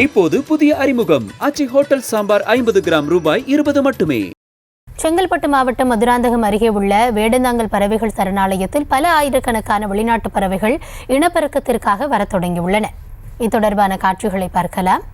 இப்போது புதிய அறிமுகம் ஆச்சி ஹோட்டல் சாம்பார் 50 கிராம் ரூபாய் 20 மட்டுமே. செங்கல்பட்டு மாவட்டம் மதுராந்தகம் அருகே உள்ள வேடந்தாங்கல் பறவைகள் சரணாலயத்தில் பல ஆயிரக்கணக்கான வெளிநாட்டு பறவைகள் இனப்பெருக்கத்திற்காக வரத் தொடங்கியுள்ளன. இது தொடர்பான காட்சிகளை பார்க்கலாம்.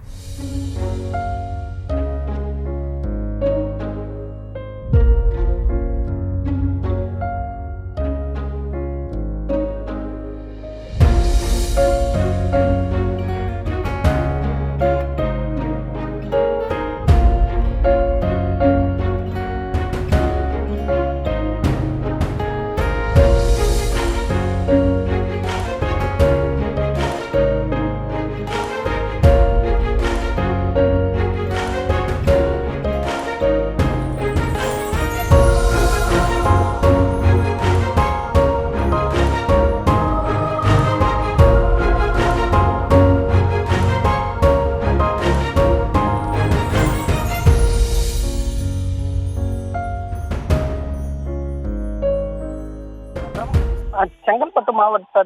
செங்கல்பட்டு மாவட்ட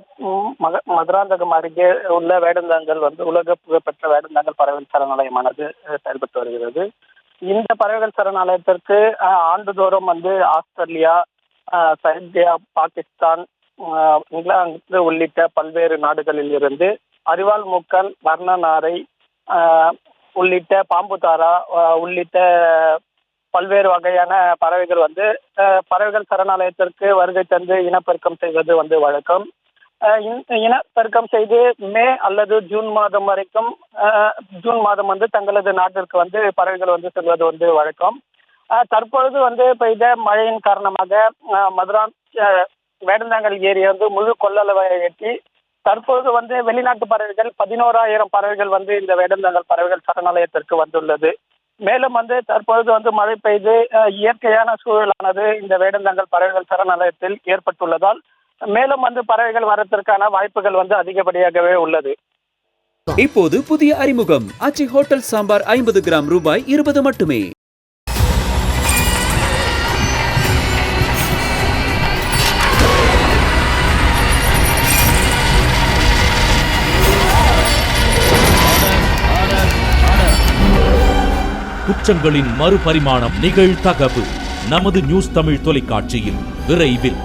மதுராந்தகம் அருகே உள்ள வேடந்தாங்கல் உலக புகழ்பெற்ற வேடந்தாங்கல் பறவைகள் சரணாலயமானது செயல்பட்டு வருகிறது. இந்த பறவைகள் சரணாலயத்திற்கு ஆண்டுதோறும் ஆஸ்திரேலியா, சைப்ரியா, பாகிஸ்தான், இங்கிலாந்து உள்ளிட்ட பல்வேறு நாடுகளில் இருந்து அரிவாள் மூக்கன், வர்ணநாரை உள்ளிட்ட பாம்புதாரா உள்ளிட்ட பல்வேறு வகையான பறவைகள் பறவைகள் சரணாலயத்திற்கு வருகை தந்து இனப்பெருக்கம் செய்வது வழக்கம். இனப்பெருக்கம் செய்து மே அல்லது ஜூன் மாதம் வரைக்கும் தங்களது நாட்டிற்கு பறவைகள் செல்வது வழக்கம். தற்பொழுது பெய்த மழையின் காரணமாக வேடந்தாங்கல் ஏரி முழு கொள்ளளவை எட்டி தற்பொழுது வெளிநாட்டு பறவைகள் 11,000 பறவைகள் இந்த வேடந்தாங்கல் பறவைகள் சரணாலயத்திற்கு வந்துள்ளது. மேலும் தற்பொழுது மழை பெய்து இயற்கையான சூழலானது இந்த வேடந்தாங்கல் பறவைகள் சரணாலயத்தில் ஏற்பட்டுள்ளதால் மேலும் பறவைகள் வரத்திற்கான வாய்ப்புகள் அதிகப்படியாகவே உள்ளது. இப்போது புதிய அறிமுகம் ஆச்சி ஹோட்டல் சாம்பார் 50 கிராம் ரூபாய் 20 மட்டுமே. குற்றங்களின் மறுபரிமாணம் நிகழ்தகவு நமது நியூஸ் தமிழ் தொலைக்காட்சியில் விரைவில்.